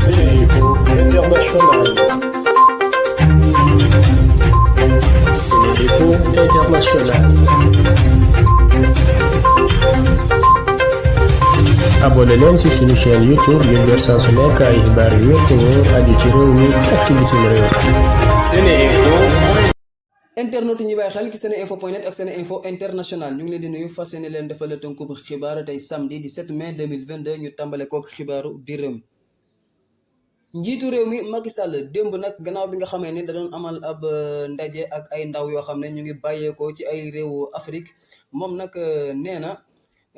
Sénéinfo International. Sénéinfo International. abonné leen ci suñu chaîne YouTube ngir jot saa su nekk ay xibaar yu wér te wóor aju ci réew mi ak ci bitim réew. Sénéinfo. internet ñi bàyyi xel ci seneinfo.net ak Seneinfo International ñu ngi leen di nuyu fas yéene leen defal tënkub xibaar tey samedi 17 mai 2022 ñu tàmbale kook xibaaru biir réew mi. njiitu réew mi Macky Sall démb nag gannaaw bi nga xamee ne da doon amal ab ndaje ak ay ndaw yoo xam ne ñu ngi bàyyeekoo ci ay réewu Afrique moom nag nee na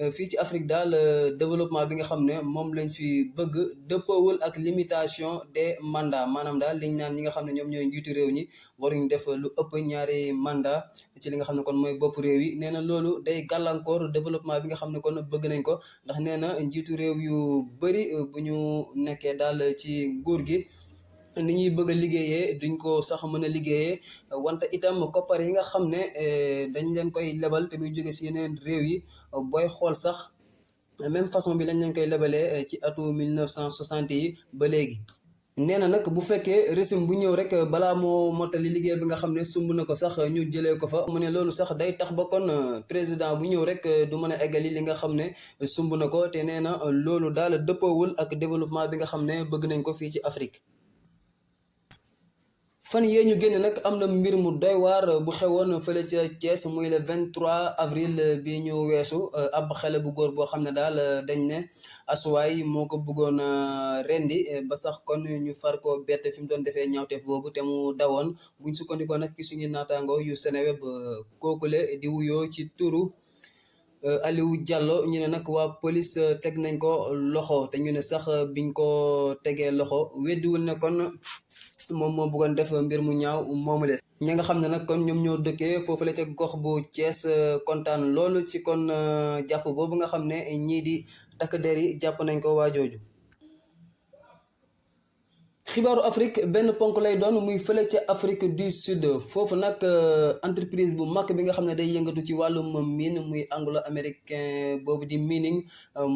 fii ci Afrique daal développement bi nga xam ne moom lañ fi bëgg dëppoowul ak limitation des mandats maanaam daal liñ naan ñi nga xam ne ñoom ñooy njiitu réew ñi waruñ def lu ëpp ñaari mandat ci li nga xam ne kon mooy bopp réew yi nee na loolu day gàllankoor développement bi nga xam ne kon bëgg nañ ko ndax nee na njiitu réew yu bëri bu ñu nekkee daal ci nguur gi ni ñuy bëgg a liggéeyee duñ ko sax mën a liggéeyee wante itam koppar yi nga xam ne dañ leen koy lebal te muy jóge si yeneen réew yi booy xool sax même façon bi lañ leen koy lebalee ci atu 1960 yi ba léegi. nee na nag bu fekkee régime bu ñëw rek balaa moo mottali liggéey bi nga xam ne sumb na ko sax ñu jëlee ko fa mu ne loolu sax day tax ba kon président bu ñëw rek du mën a eggali li nga xam ne sumb na ko te nee na loolu daal dëppoowul ak développement bi nga xam ne bëgg nañ ko fii ci Afrique. fan yee ñu génn nag am na mbir mu doy waar bu xewoon fële ca Thiès muy le 23 avril bi ñu weesu ab xale bu góor boo xam ne daal dañ ne asuwaay moo ko bëggoon rendi ba sax kon ñu far ko bett fi mu doon defee ñaawteef boobu te mu dawoon buñ sukkandikoo nag ci suñu naataango yu Seneweb kookule di wuyoo ci turu Aliou Diallo ñu ne nag waa police teg nañ ko loxo te ñu ne sax biñ ko tegee loxo weddiwul ne kon moom moo bëggoon def mbir mu ñaaw moomu le ñi nga xam ne nag kon ñoom ñoo dëkkee foofu la ca gox bu Thiès kontaan loolu ci kon jàpp boobu nga xam ne ñii di takk der yi jàpp nañ ko waa jooju. xibaaru Afrique benn ponk lay doon muy fële ca Afrique du Sud foofu nag entreprise bu mag bi nga xam ne day yëngatu ci wàllum mine muy anglo-américain boobu di mining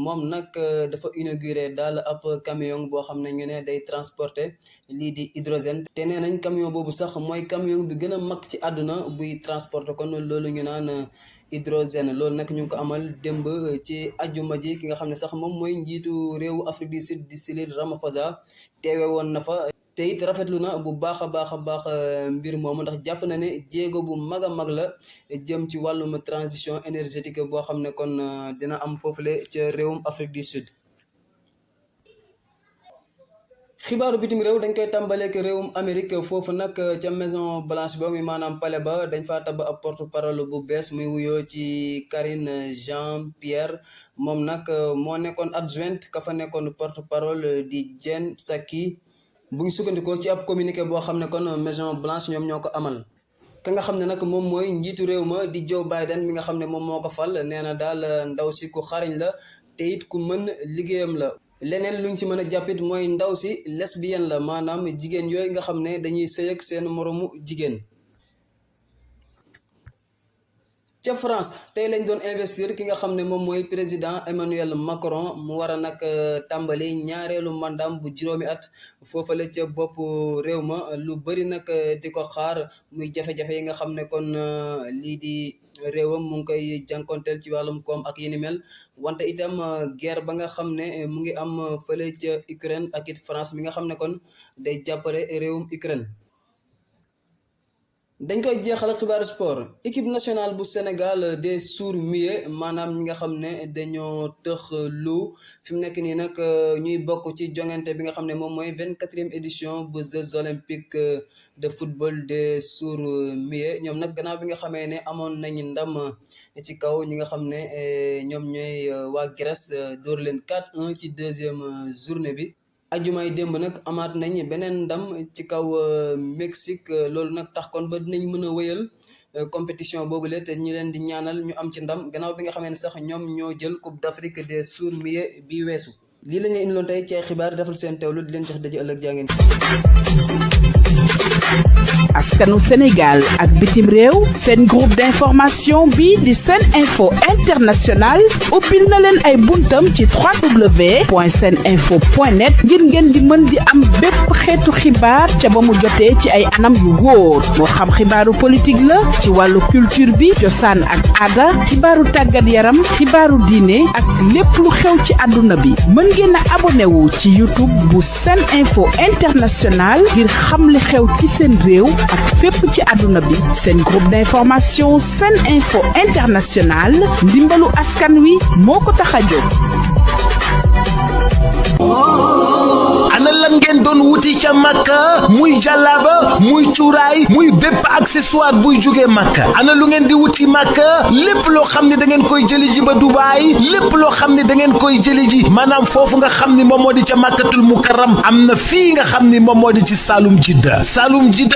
moom nag dafa inauguré daal ab camion boo xam ne ñu ne day transporter lii di hydrogène te nee nañ camion boobu sax mooy camion bi gën a mag ci àdduna buy transporter kon loolu ñu naan hydrogène loolu nag ñu ngi ko amal démb ci ajjuma ji ki nga xam ne sax moom mooy njiitu réewu Afrique du Sud di Cyril Ramaphosa teewe woon na fa te it rafetlu na bu baax a baax mbir moomu ndax jàpp na ne jéego bu mag a mag la jëm ci wàllum transition énergétique boo xam ne kon dina am foofule ca réewum Afrique du Sud. xibaaru bitim réew dañ koy tàmbaleek réewum Amérique foofu nag ca Maison Blanche ba muy maanaam palais ba dañ faa tabb ab porte-parole bu bees muy wuyoo ci Karine Jean-Pierre moom nag moo nekkoon adjointe ka fa nekkoon porte-parole di Jen Psaki bu ñu sukkandikoo ci ab communiqué boo xam ne kon Maison Blanche ñoom ñoo ko amal. ka nga xam ne nag moom mooy njiitu réew ma di Joe Biden mi nga xam ne moom moo ko fal nee na daal ndaw si ku xariñ la te it ku mën liggéeyam la. leneen luñ ci mën a jàppit mooy ndaw si lesbienne la maanaam jigéen yooyu nga xam ne dañuy sëy ak seen moroomu jigéen. ca France tey lañ doon investir ki nga xam ne moom mooy président Emmanuel Macron mu war a nag tàmbali ñaareelu mandam bu juróomi at foofale ca bopp réew ma lu bari nag di ko xaar muy jafe-jafe yi nga xam ne kon lii di réewam mu ngi koy jànkonteel ci wàllum koom ak yi ni mel wante itam guerre ba nga xam ne mu ngi am fële ca Ukraine ak it France mi nga xam ne kon day jàppale réewum Ukraine. dañ koy jeexal ak xibaaru sport équipe nationale bu Sénégal des sourds-muets maanaam ñi nga xam ne dañoo tëx lu fi mu nekk nii nag ñuy bokk ci jongante bi nga xam ne moom mooy 24e édition bu Jeux olympiques de football des sourds-muets ñoom nag gannaaw bi nga xamee ne amoon nañu ndam ci kaw ñi nga xam ne ñoom ñooy waa Grèce dóor leen 4-1 ci deuxième journée bi. ajumaay démb nag amaat nañ beneen ndam ci kaw Mexique loolu nag tax kon ba dinañ mën a wéyal compétition boobule te ñu leen di ñaanal ñu am ci ndam gannaaw bi nga xamee ne sax ñoom ñoo jël Coupe d'Afrique des sourds-muets bi weesu. lii la ñuy indiloon tey ci ay xibaar defal seen teewlu di leen jox daje ëllëg jaa ngeen askanu Sénégal ak bitim réew seen groupe d'information bi di Sen Info International ubbil na leen ay buntam ci www.seninfo.net ngir ngeen di mën di am bépp xeetu xibaar ca ba mu jotee ci ay anam yu wóor moo xam xibaaru politique la ci wàllu culture bi cosaan ak aada xibaaru tàggat yaram xibaaru diine ak lépp lu xew ci àdduna bi mën ngeen a abonné wu ci YouTube bu Sen Info International ngir xam li xew ci seen réew ak fépp ci àdduna bi seen groupe d'information Sen Info International ndimbalu askan wi moo ko tax a jóg. ana lan ngeen doon wuti ca Makka muy jàllaaba muy cuuraay muy bépp accessoire buy jógee Makka ana lu ngeen di wuti Makka lépp loo xam ne da ngeen koy jëli ji ba Dubaay lépp loo xam ne da ngeen koy jëli ji maanaam foofu nga xam ni moom moo di ca Makkatul Mukarram am na fii nga xam ni moom moo di ci Saloum Jidda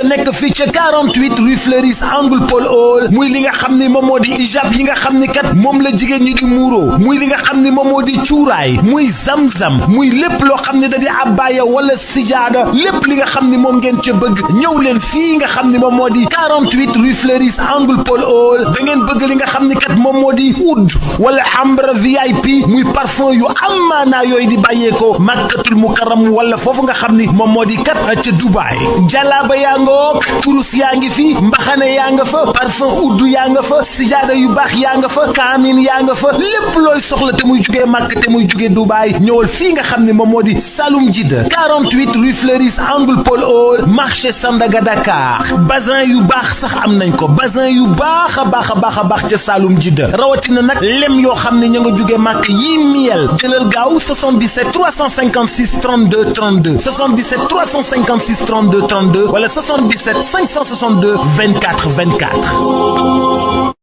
nekk fii ca 48 rue Fleuris angle Paul Hall muy li nga xam ni moom moo di hijab yi nga xam ni kat moom la jigéen ñi di muuro muy li nga xam ni moom moo di cuuraay muy zamzam muy lépp loo xam ne da di abbaaya wala sijaada lépp li nga xam ni moom ngeen ca bëgg ñëw leen fii nga xam ni moom moo di 48 rue Fleuris angle Paul Hall da ngeen bëgg li nga xam ni kat moom moo di oud wala ambre VIP muy parfum yu amaanaa yooyu di bàyyeekoo Makkatul Mukarram wala foofu nga xam ni moom moo di kat ca Dubaay jalaaba yaa ngoog kurus yaa ngi fi mbaxane yaa nga fa parfum oud yaa nga fa sijaada yu baax yaa nga fa kaamin yaa nga fa lépp looy soxla te muy jugee Makka te muy jugee Dubaay ñëwal fii nga xam ni moom moo di Saloum Jidda 48 rue Fleuris angle Paul Hall marché Sandaga Dakar bazin yu baax sax am nañ ko bazin yu baax a baax ca Saloum Jidda rawatina nag lem yoo xam ne ña nga jóge màkk yi miel jëlal gaaw 77 356 32 32 77 356 32 32 wala 77 562 24 24